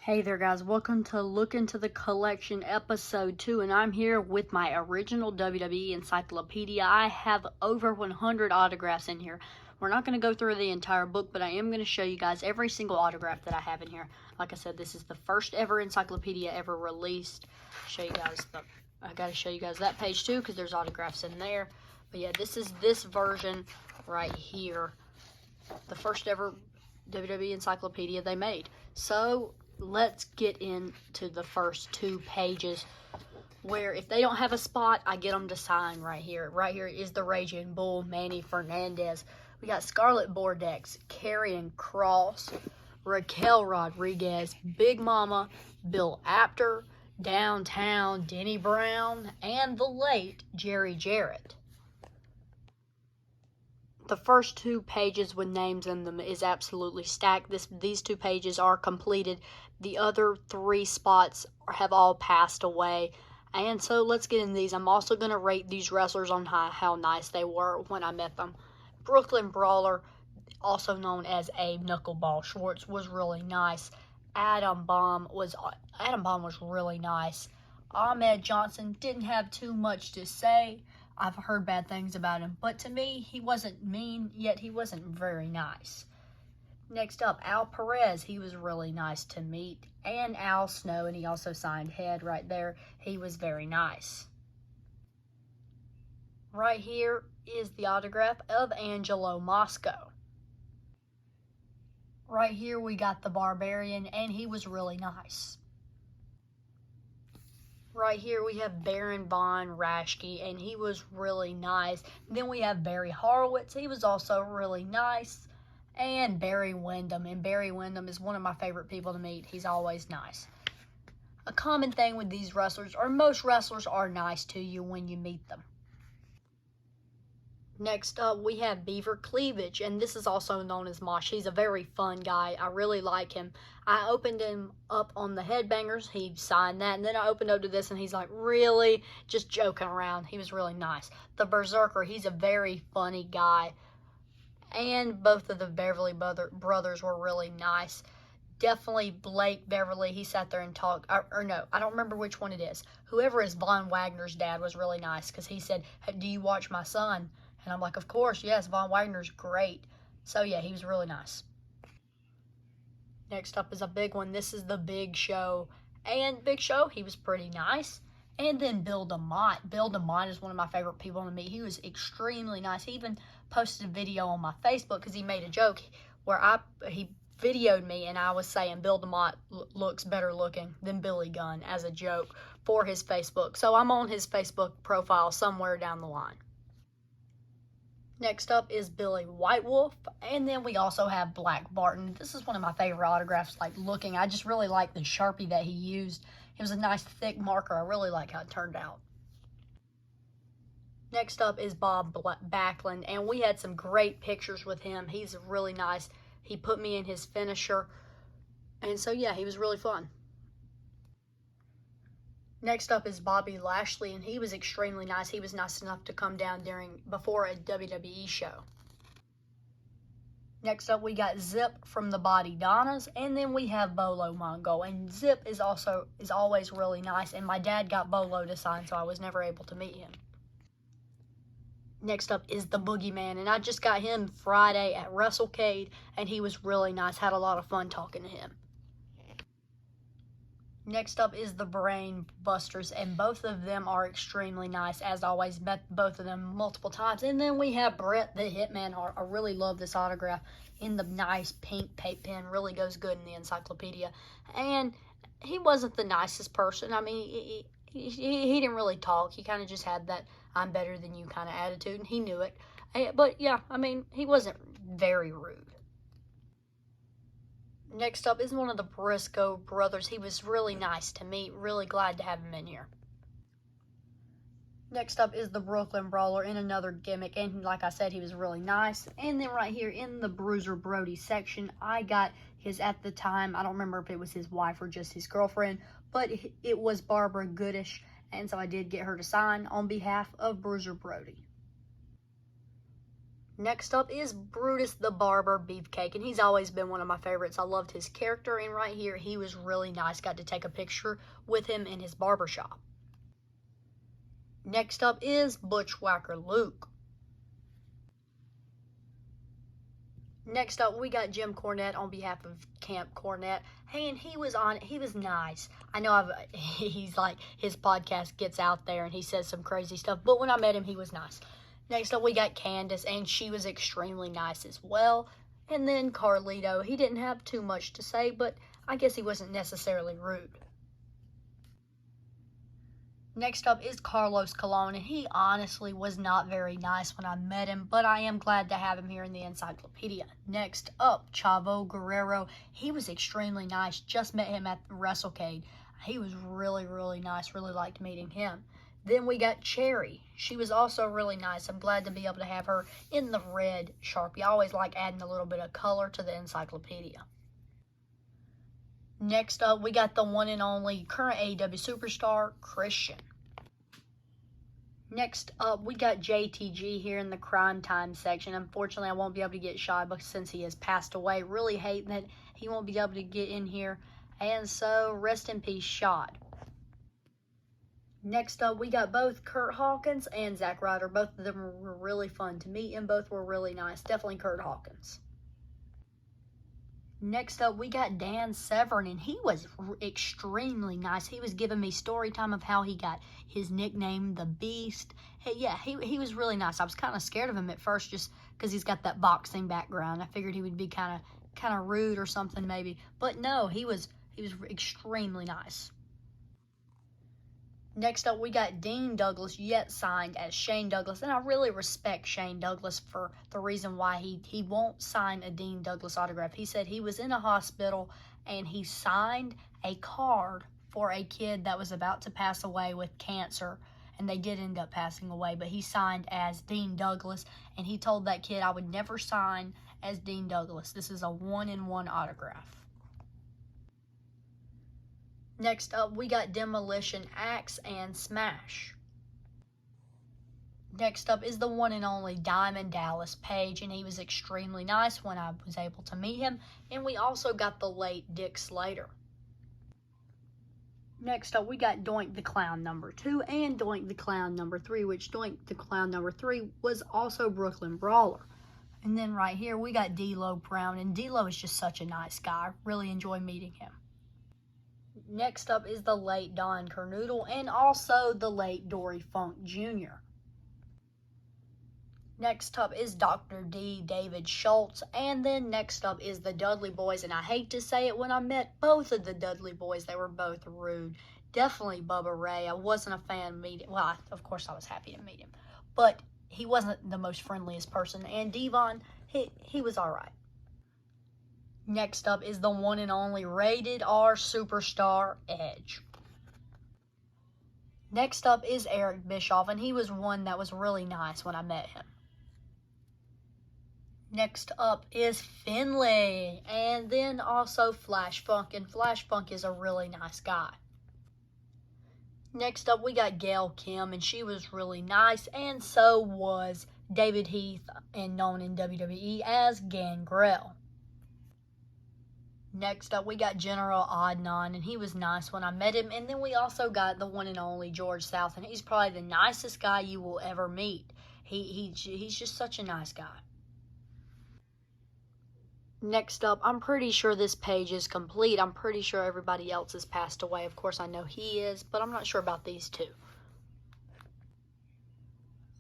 Hey there guys, welcome to Look Into the Collection episode 2, and I'm here with my original WWE Encyclopedia. I have over 100 autographs in here. We're not going to go through the entire book, but I am going to show you guys every single autograph that I have in here. Like I said, this is the first ever encyclopedia ever released. I got to show you guys that page too, because there's autographs in there. But yeah, this is this version right here. The first ever WWE Encyclopedia they made. So let's get into the first 2 pages, where if they don't have a spot, I get them to sign right here. Right here is the Raging Bull, Manny Fernandez. We got Scarlett Bordeaux, Karrion Kross, Raquel Rodriguez, Big Mama, Bill Apter, Downtown, Denny Brown, and the late Jerry Jarrett. The first 2 pages with names in them is absolutely stacked. These 2 pages are completed. The other 3 spots have all passed away. And so let's get in these. I'm also going to rate these wrestlers on how nice they were when I met them. Brooklyn Brawler, also known as Abe Knuckleball Schwartz, was really nice. Adam Bomb was really nice. Ahmed Johnson didn't have too much to say. I've heard bad things about him, but to me, he wasn't mean, yet he wasn't very nice. Next up, Al Perez. He was really nice to meet. And Al Snow, and he also signed Head right there. He was very nice. Right here is the autograph of Angelo Mosco. Right here we got the Barbarian, and he was really nice. Right here we have Baron Von Raschke, and he was really nice. Then we have Barry Horowitz. He was also really nice. And Barry Windham. And Barry Windham is one of my favorite people to meet. He's always nice. A common thing with these wrestlers, or most wrestlers, are nice to you when you meet them. Next up, we have Beaver Cleavage, and this is also known as Mosh. He's a very fun guy. I really like him. I opened him up on the Headbangers. He signed that, and then I opened up to this, and he's like, really? Just joking around. He was really nice. The Berserker, he's a very funny guy. And both of the Beverly brothers were really nice. Definitely Blake Beverly. He sat there and talked. Or no, I don't remember which one it is. Whoever is Von Wagner's dad was really nice, because he said, hey, do you watch my son? And I'm like, of course, yes, Von Wagner's great. So, yeah, he was really nice. Next up is a big one. This is the Big Show. And Big Show, he was pretty nice. And then Bill DeMott. Bill DeMott is one of my favorite people to meet. He was extremely nice. He even posted a video on my Facebook because he made a joke where he videoed me, and I was saying Bill DeMott looks better looking than Billy Gunn as a joke for his Facebook. So I'm on his Facebook profile somewhere down the line. Next up is Billy White Wolf, and then we also have Black Barton. This is one of my favorite autographs, like looking. I just really like the Sharpie that he used. It was a nice thick marker. I really like how it turned out. Next up is Bob Backlund, and we had some great pictures with him. He's really nice. He put me in his finisher, and so yeah, he was really fun. Next up is Bobby Lashley, and he was extremely nice. He was nice enough to come down before a WWE show. Next up, we got Zip from the Body Donnas, and then we have Bolo Mongo. And Zip is always really nice, and my dad got Bolo to sign, so I was never able to meet him. Next up is the Boogeyman, and I just got him Friday at WrestleCade, and he was really nice. Had a lot of fun talking to him. Next up is the Brain Busters, and both of them are extremely nice. As always, met both of them multiple times. And then we have Brett the Hitman Hart. I really love this autograph in the nice pink paint pen. Really goes good in the encyclopedia. And he wasn't the nicest person. I mean, he didn't really talk. He kind of just had that I'm better than you kind of attitude, and he knew it. But yeah, I mean, he wasn't very rude. Next up is one of the Briscoe brothers. He was really nice to meet. Really glad to have him in here. Next up is the Brooklyn Brawler in another gimmick. And like I said, he was really nice. And then right here in the Bruiser Brody section, I got his, at the time, I don't remember if it was his wife or just his girlfriend, but it was Barbara Goodish. And so I did get her to sign on behalf of Bruiser Brody. Next up is Brutus the Barber Beefcake, and he's always been one of my favorites. I loved his character, and right here, he was really nice. Got to take a picture with him in his barber shop. Next up is Bushwhacker Luke. Next up, we got Jim Cornette on behalf of Camp Cornette. Hey, and he was nice. I know he's like, his podcast gets out there and he says some crazy stuff, but when I met him, he was nice. Next up, we got Candace, and she was extremely nice as well. And then Carlito, he didn't have too much to say, but I guess he wasn't necessarily rude. Next up is Carlos Colon, and he honestly was not very nice when I met him, but I am glad to have him here in the encyclopedia. Next up, Chavo Guerrero. He was extremely nice. Just met him at WrestleCade. He was really, really nice. Really liked meeting him. Then we got Cherry. She was also really nice. I'm glad to be able to have her in the red Sharpie. I always like adding a little bit of color to the encyclopedia. Next up, we got the one and only current AEW superstar, Christian. Next up, we got JTG here in the Crime Time section. Unfortunately, I won't be able to get Shad since he has passed away. Really hating that he won't be able to get in here. And so, rest in peace, Shad. Next up, we got both Kurt Hawkins and Zack Ryder. Both of them were really fun to meet, and both were really nice. Definitely Kurt Hawkins. Next up, we got Dan Severn, and he was extremely nice. He was giving me story time of how he got his nickname, The Beast. Hey, yeah, he was really nice. I was kind of scared of him at first just because he's got that boxing background. I figured he would be kind of rude or something maybe. But no, he was extremely nice. Next up, we got Dean Douglas, yet signed as Shane Douglas. And I really respect Shane Douglas for the reason why he won't sign a Dean Douglas autograph. He said he was in a hospital and he signed a card for a kid that was about to pass away with cancer. And they did end up passing away, but he signed as Dean Douglas. And he told that kid, I would never sign as Dean Douglas. This is a one-in-one autograph. Next up, we got Demolition Axe and Smash. Next up is the one and only Diamond Dallas Page, and he was extremely nice when I was able to meet him. And we also got the late Dick Slater. Next up, we got Doink the Clown number 2 and Doink the Clown number 3, which Doink the Clown number 3 was also Brooklyn Brawler. And then right here, we got D'Lo Brown, and D'Lo is just such a nice guy. I really enjoy meeting him. Next up is the late Don Kernoodle and also the late Dory Funk Jr. Next up is Dr. D. David Schultz, and then next up is the Dudley Boys, and I hate to say it, when I met both of the Dudley Boys, they were both rude. Definitely Bubba Ray. I wasn't a fan of meeting, well, of course I was happy to meet him, but he wasn't the most friendliest person, and Devon, he was alright. Next up is the one and only rated R superstar, Edge. Next up is Eric Bischoff, and he was one that was really nice when I met him. Next up is Finlay, and then also Flash Funk, and Flash Funk is a really nice guy. Next up, we got Gail Kim, and she was really nice, and so was David Heath, and known in WWE as Gangrel. Next up, we got General Adnan, and he was nice when I met him. And then we also got the one and only George South, and he's probably the nicest guy you will ever meet. He's just such a nice guy. Next up, I'm pretty sure this page is complete. I'm pretty sure everybody else has passed away. Of course, I know he is, but I'm not sure about these two.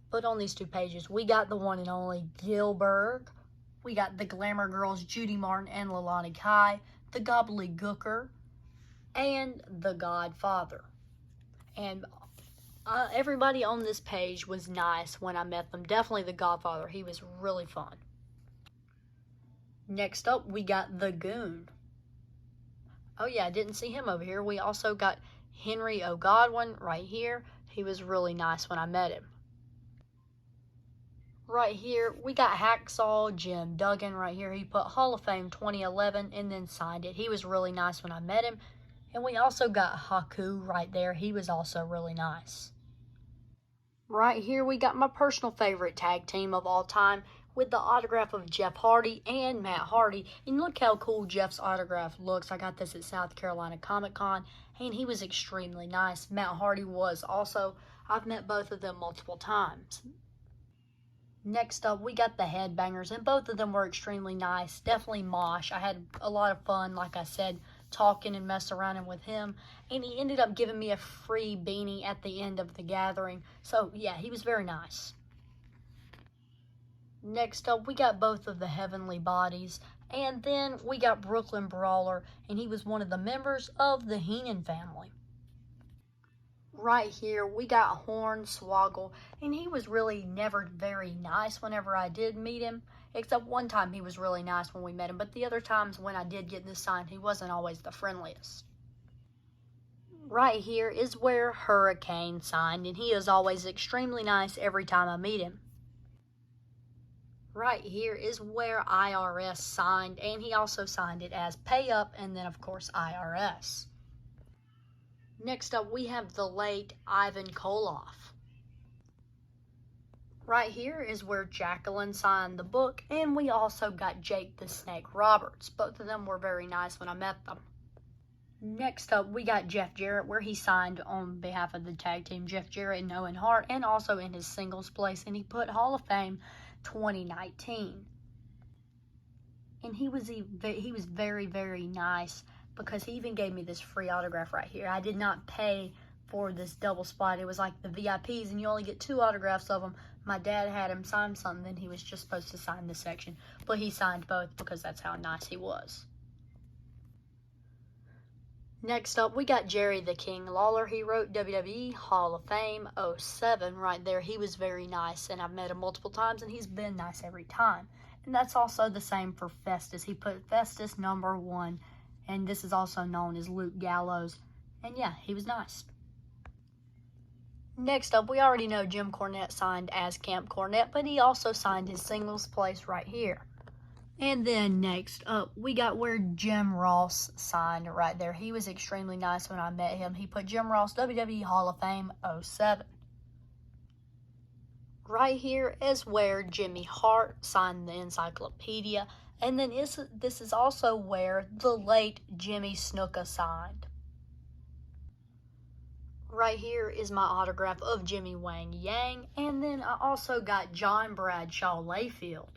But on these two pages, we got the one and only Gilbert. We got the Glamour Girls, Judy Martin and Lalani Kai, the Gobbledygooker, and the Godfather. And everybody on this page was nice when I met them. Definitely the Godfather. He was really fun. Next up, we got the Goon. Oh yeah, I didn't see him over here. We also got Henry O'Godwin right here. He was really nice when I met him. Right here, we got Hacksaw Jim Duggan right here. He put Hall of Fame 2011 and then signed it. He was really nice when I met him. And we also got Haku right there. He was also really nice. Right here, we got my personal favorite tag team of all time, with the autograph of Jeff Hardy and Matt Hardy. And look how cool Jeff's autograph looks. I got this at South Carolina Comic Con, and he was extremely nice. Matt Hardy was also. I've met both of them multiple times. Next up, we got the Headbangers, and both of them were extremely nice. Definitely Mosh. I had a lot of fun, like I said, talking and messing around with him. And he ended up giving me a free beanie at the end of the gathering. So, yeah, he was very nice. Next up, we got both of the Heavenly Bodies. And then we got Brooklyn Brawler, and he was one of the members of the Heenan family. Right here, we got Hornswoggle, and he was really never very nice whenever I did meet him, except one time he was really nice when we met him, but the other times when I did get this signed, he wasn't always the friendliest. Right here is where Hurricane signed, and he is always extremely nice every time I meet him. Right here is where IRS signed, and he also signed it as Pay Up, and then of course IRS. Next up, we have the late Ivan Koloff. Right here is where Jacqueline signed the book, and we also got Jake the Snake Roberts. Both of them were very nice when I met them. Next up, we got Jeff Jarrett, where he signed on behalf of the tag team, Jeff Jarrett and Owen Hart, and also in his singles place, and he put Hall of Fame 2019. And he was very, very nice, because he even gave me this free autograph right here. I did not pay for this double spot. It was like the VIPs, and you only get 2 autographs of them. My dad had him sign something, then he was just supposed to sign this section. But he signed both because that's how nice he was. Next up, we got Jerry the King Lawler. He wrote WWE Hall of Fame 07 right there. He was very nice, and I've met him multiple times, and he's been nice every time. And that's also the same for Festus. He put Festus #1. And this is also known as Luke Gallows. And yeah, he was nice. Next up, we already know Jim Cornette signed as Camp Cornette, but he also signed his singles place right here. And then next up, we got where Jim Ross signed right there. He was extremely nice when I met him. He put Jim Ross WWE Hall of Fame 07. Right here is where Jimmy Hart signed the Encyclopedia. And then this is also where the late Jimmy Snuka signed. Right here is my autograph of Jimmy Wang Yang. And then I also got John Bradshaw Layfield.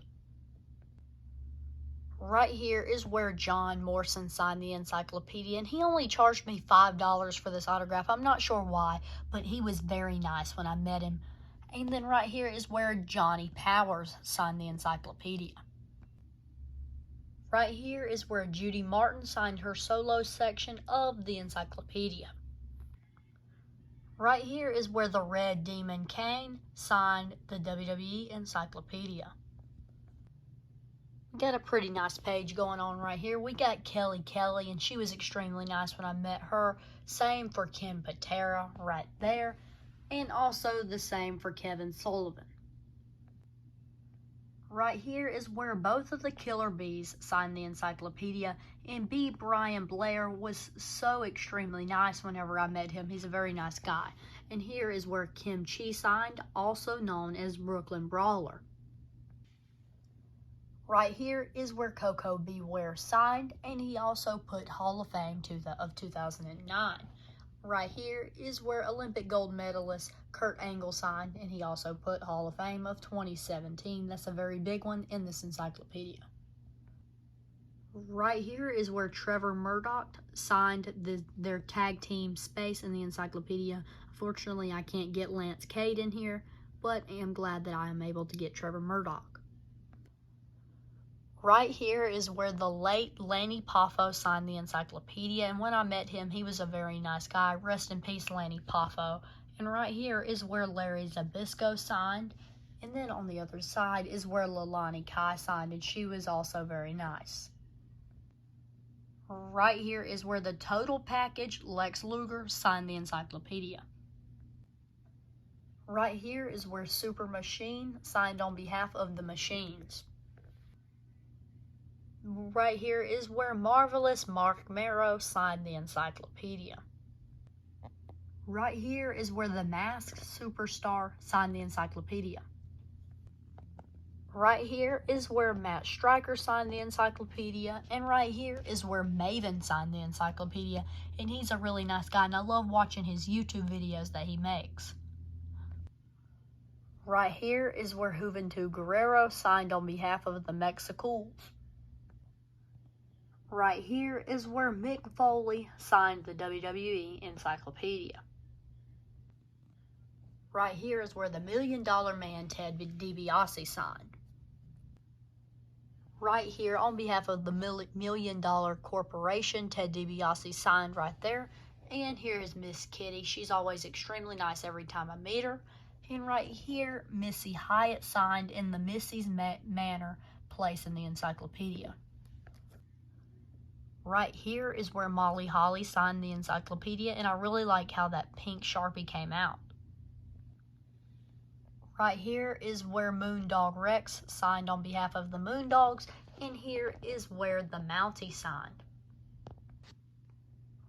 Right here is where John Morrison signed the Encyclopedia. And he only charged me $5 for this autograph. I'm not sure why, but he was very nice when I met him. And then right here is where Johnny Powers signed the Encyclopedia. Right here is where Judy Martin signed her solo section of the Encyclopedia. Right here is where the Red Demon Kane signed the WWE Encyclopedia. Got a pretty nice page going on right here. We got Kelly Kelly, and she was extremely nice when I met her. Same for Ken Patera right there. And also the same for Kevin Sullivan. Right here is where both of the Killer Bees signed the Encyclopedia, and B. Brian Blair was so extremely nice whenever I met him. He's a very nice guy. And here is where Kim Chi signed, also known as Brooklyn Brawler. Right here is where Coco Beware signed, and he also put Hall of Fame of 2009. Right here is where Olympic gold medalist Kurt Angle signed, and he also put Hall of Fame of 2017. That's a very big one in this encyclopedia. Right here is where Trevor Murdoch signed their tag team space in the encyclopedia. Unfortunately, I can't get Lance Cade in here, but I am glad that I am able to get Trevor Murdoch. Right here is where the late Lanny Poffo signed the encyclopedia, and when I met him, he was a very nice guy. Rest in peace, Lanny Poffo. And right here is where Larry Zbyszko signed, and then on the other side is where Leilani Kai signed, and she was also very nice. Right here is where the Total Package Lex Luger signed the encyclopedia. Right here is where Super Machine signed on behalf of the Machines. Right here is where Marvelous Mark Marrow signed the encyclopedia. Right here is where the Masked Superstar signed the encyclopedia. Right here is where Matt Stryker signed the encyclopedia, and right here is where Maven signed the encyclopedia, and he's a really nice guy, and I love watching his YouTube videos that he makes. Right here is where Juventud Guerrero signed on behalf of the Mexicools. Right here is where Mick Foley signed the WWE Encyclopedia. Right here is where the $1 Million Man Ted DiBiase signed. Right here, on behalf of the $1 Million Corporation, Ted DiBiase signed right there. And here is Miss Kitty. She's always extremely nice every time I meet her. And right here, Missy Hyatt signed in the Missy's Manor place in the encyclopedia. Right here is where Molly Holly signed the encyclopedia, and I really like how that pink Sharpie came out. Right here is where Moondog Rex signed on behalf of the Moondogs, and here is where the Mountie signed.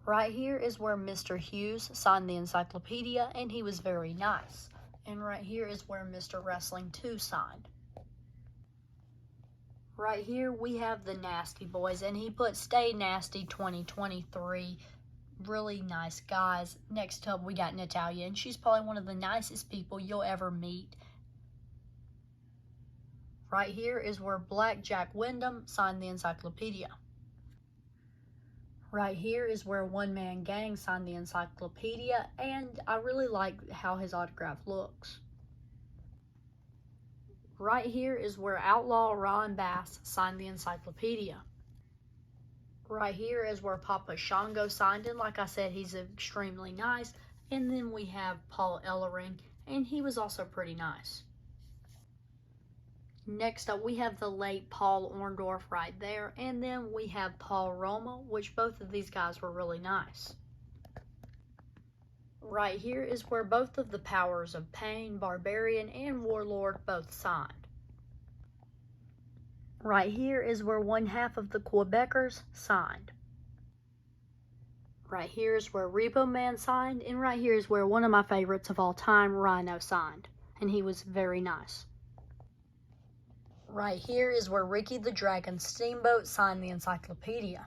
Right here is where Mr. Hughes signed the encyclopedia, and he was very nice. And right here is where Mr. Wrestling 2 signed. Right here we have the Nasty Boys, and he put Stay Nasty 2023. Really nice guys. Next up we got Natalia, and she's probably one of the nicest people you'll ever meet. Right here is where Blackjack Wyndham signed the encyclopedia. Right here is where One Man Gang signed the encyclopedia, and I really like how his autograph looks. Right here is where Outlaw Ron Bass signed the encyclopedia. Right here is where Papa Shango signed it. Like I said, he's extremely nice. And then we have Paul Ellering, and he was also pretty nice. Next up, we have the late Paul Orndorff right there. And then we have Paul Roma, which both of these guys were really nice. Right here is where both of the Powers of Pain, Barbarian, and Warlord both signed. Right here is where one half of the Quebecers signed. Right here is where Repo Man signed, and right here is where one of my favorites of all time, Rhino, signed, and he was very nice. Right here is where Ricky the Dragon Steamboat signed the encyclopedia.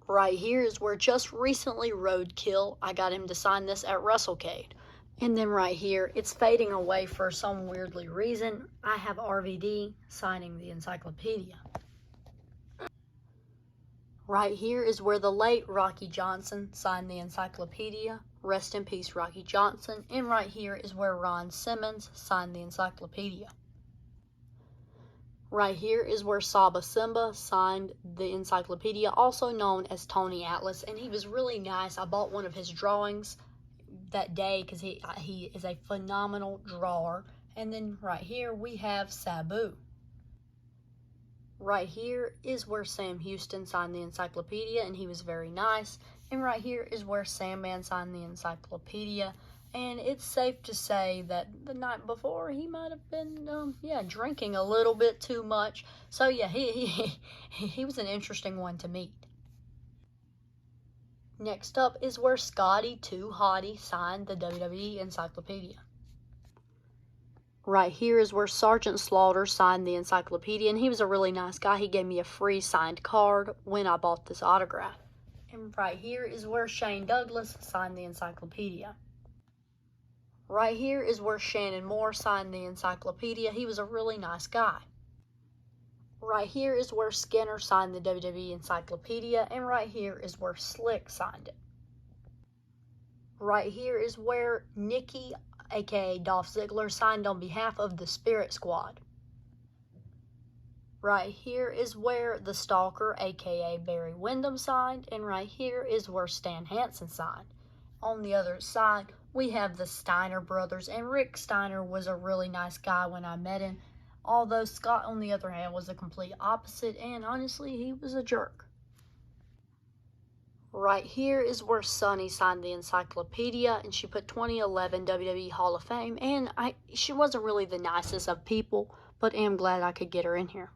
Right here is where just recently Roadkill, I got him to sign this at WrestleCade. And then right here, it's fading away for some weirdly reason. I have RVD signing the encyclopedia. Right here is where the late Rocky Johnson signed the encyclopedia. Rest in peace, Rocky Johnson. And right here is where Ron Simmons signed the encyclopedia. Right here is where Saba Simba signed the encyclopedia, also known as Tony Atlas, and he was really nice. I bought one of his drawings that day because he is a phenomenal drawer. And then right here we have Sabu. Right here is where Sam Houston signed the encyclopedia, and he was very nice. And right here is where Sandman signed the encyclopedia. And it's safe to say that the night before he might have been, drinking a little bit too much. So yeah, he was an interesting one to meet. Next up is where Scotty 2 Hottie signed the WWE Encyclopedia. Right here is where Sergeant Slaughter signed the encyclopedia, and he was a really nice guy. He gave me a free signed card when I bought this autograph. And right here is where Shane Douglas signed the encyclopedia. Right here is where Shannon Moore signed the encyclopedia. He was a really nice guy. Right here is where Skinner signed the WWE Encyclopedia, and right here is where Slick signed it. Right here is where Nikki, aka Dolph Ziggler, signed on behalf of the Spirit Squad. Right here is where the Stalker, aka Barry Windham, signed, and right here is where Stan Hansen signed. On the other side, we have the Steiner brothers, and Rick Steiner was a really nice guy when I met him, although Scott, on the other hand, was the complete opposite, and honestly, he was a jerk. Right here is where Sunny signed the encyclopedia, and she put 2011 WWE Hall of Fame, and she wasn't really the nicest of people, but am glad I could get her in here.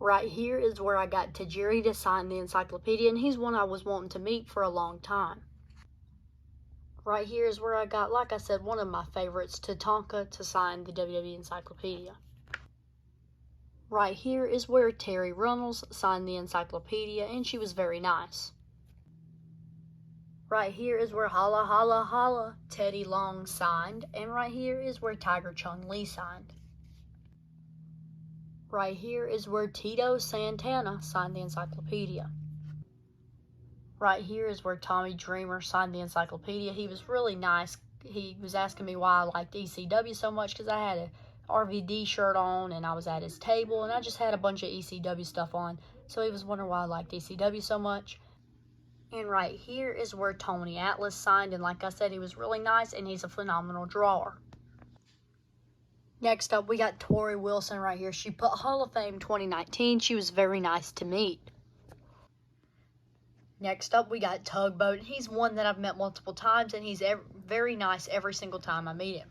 Right here is where I got Tajiri to sign the encyclopedia, and he's one I was wanting to meet for a long time. Right here is where I got, like I said, one of my favorites, Tatanka, to sign the WWE Encyclopedia. Right here is where Terry Runnels signed the encyclopedia, and she was very nice. Right here is where Holla Holla Holla Teddy Long signed, and right here is where Tiger Chung Lee signed. Right here is where Tito Santana signed the encyclopedia. Right here is where Tommy Dreamer signed the encyclopedia. He was really nice. He was asking me why I liked ECW so much because I had a RVD shirt on and I was at his table and I just had a bunch of ECW stuff on. So he was wondering why I liked ECW so much. And right here is where Tony Atlas signed, and like I said, he was really nice and he's a phenomenal drawer. Next up, we got Tori Wilson right here. She put Hall of Fame 2019. She was very nice to meet. Next up, we got Tugboat. He's one that I've met multiple times, and he's very nice every single time I meet him.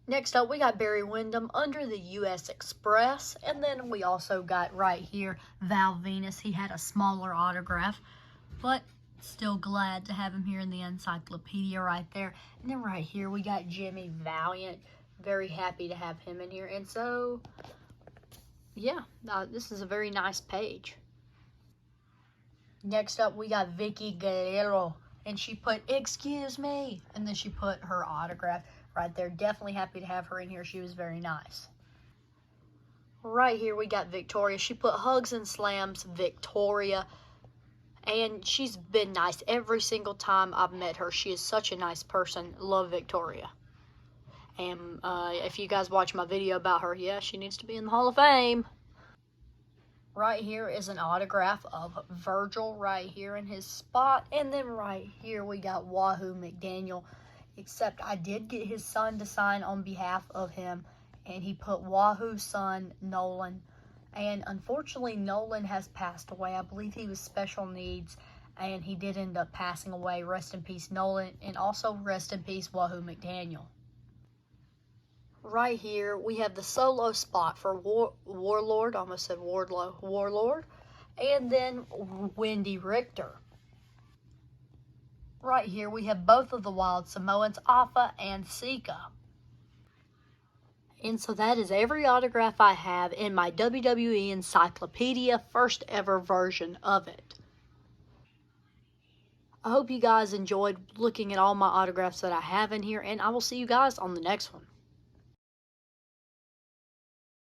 Next up, we got Barry Windham under the U.S. Express. And then we also got right here Val Venus. He had a smaller autograph, but still glad to have him here in the encyclopedia right there. And then right here, we got Jimmy Valiant. Very happy to have him in here. And so, yeah, this is a very nice page. Next up, we got Vicky Guerrero, and she put, "Excuse me," and then she put her autograph right there. Definitely happy to have her in here. She was very nice. Right here, we got Victoria. She put "Hugs and Slams, Victoria," and she's been nice every single time I've met her. She is such a nice person. Love Victoria. And if you guys watch my video about her, yeah, she needs to be in the Hall of Fame. Right here is an autograph of Virgil right here in his spot. And then right here we got Wahoo McDaniel. Except I did get his son to sign on behalf of him. And he put Wahoo's son, Nolan. And unfortunately, Nolan has passed away. I believe he was special needs. And he did end up passing away. Rest in peace, Nolan. And also rest in peace, Wahoo McDaniel. Right here, we have the solo spot for Warlord, almost said Wardlow, Warlord, and then Wendy Richter. Right here, we have both of the Wild Samoans, Alpha and Sika. And so that is every autograph I have in my WWE Encyclopedia, first ever version of it. I hope you guys enjoyed looking at all my autographs that I have in here, and I will see you guys on the next one.